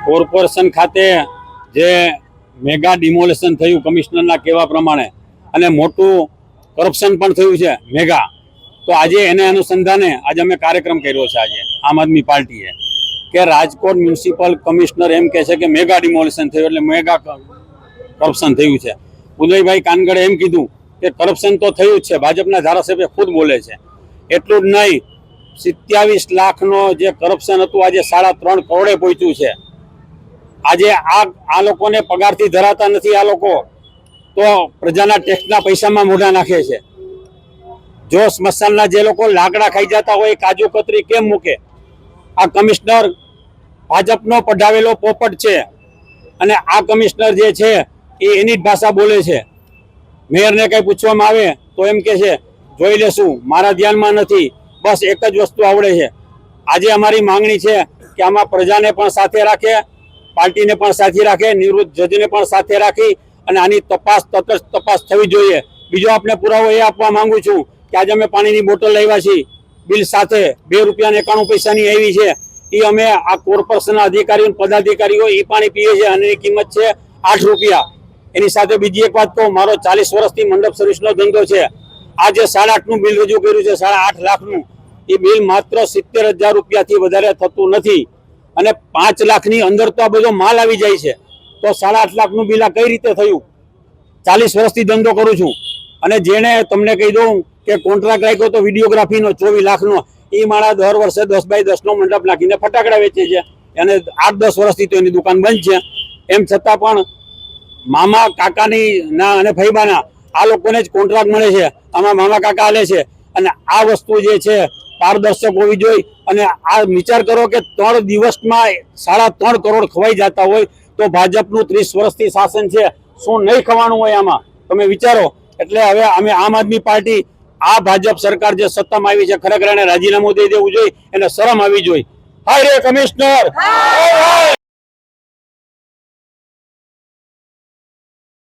Corporation ખાતે જે mega demolition થયું કમિશનરના કહેવા પ્રમાણે અને મોટું કરપ્શન પણ થયું છે મેગા, તો આજે એને અનુસંધાને આજે અમે કાર્યક્રમ કર્યો છે આજે આમ આદમી પાર્ટીએ કે રાજકોટ મ્યુનિસિપલ કમિશનર એમ કહે છે કે મેગા ડિમોલેશન થયું એટલે મેગા કરપ્શન થયું છે. ઉદયભાઈ કાનગડે એમ કીધું કે કરપ્શન તો થયું જ છે, ભાજપના ધારાસભ્ય ખુદ બોલે છે. એટલું જ નહીં, 27 લાખનો જે કરપ્શન હતું આજે 3.5 કરોડે પહોંચ્યું છે. આજે આ લોકોને પગારથી ધરાતા નથી, આ લોકો તો પ્રજાના ટેક્સના પૈસામાં મોઢા નાખે છે. જો સ્મશાનના જે લોકો લાકડા ખાઈ જતા હોય કાજુ કતરી કેમ મૂકે? આ કમિશનર ભાજપનો પઢાવેલો પોપટ છે અને આ કમિશનર જે છે એ એની જ ભાષા બોલે છે. મેયરને કંઈ પૂછવામાં આવે તો એમ કહે છે જોઈ લેશું, મારા ધ્યાનમાં નથી, બસ એક જ વસ્તુ આવડે છે. આજે અમારી માંગણી છે કે આમાં પ્રજાને પણ સાથે રાખે, પાર્ટીને પણ સાથે રાખે, નિવૃત્ત જજને પણ સાથે રાખી અને આની તપાસ થવી જોઈએ. બીજો આપણે પુરાવો એ આપવા માંગુ છું કે આજે અમે પાણીની બોટલ લાવ્યા છીએ બિલ સાથે, 2 રૂપિયા 91 પૈસાની આવી છે. એ અમે આ કોર્પોરેશનના અધિકારીઓ પદાધિકારીઓ એ પાણી પીએ છે અને એની કિંમત છે 8 રૂપિયા. એની સાથે બીજી એક વાત કહું, મારો 40 વર્ષથી મંડપ સર્વિસનો ધંધો છે. આ જે 8.5નું બિલ રજૂ કર્યું છે, 8.5 લાખનું, એ બિલ માત્ર 70,000 રૂપિયાથી વધારે થતું નથી અને 5 લાખની અંદર તો આ બધો માલ આવી જાય છે. તો 8.5 લાખનું બિલ આ કઈ રીતે થયું? 40 વર્ષથી ધંધો કરું છું અને જેને તમને કહી દઉં કે કોન્ટ્રાક્ટ રાખ્યો તો વિડીયોગ્રાફીનો 24 લાખનો, એ મારા દર વર્ષે 10 બાય 10નો મંડપ નાખીને ફટાકડા વેચે છે અને 8-10 વર્ષથી તો એની દુકાન બંધ છે. એમ છતાં પણ મામા કાકાની ના અને ફૈબાના આ લોકોને જ કોન્ટ્રાક્ટ મળે છે, આમાં મામા કાકા હાલે છે. અને આ વસ્તુ જે છે પારદર્શક હોવી જોઈએ. અને આ વિચાર કરો કે 3 દિવસમાં 3.5 કરોડ ખવાઈ જતા હોય તો ભાજપનું 30 વર્ષથી શાસન છે, શું નહીં ખવાનું હોય આમાં? તમે વિચારો. એટલે હવે અમે આમ આદમી પાર્ટી આ ભાજપ સરકાર જે સત્તામાં આવી છે ખરેખર એને રાજીનામું દઈ દેવું જોઈએ, એને શરમ આવી જોઈએ. હાય રે કમિશનર!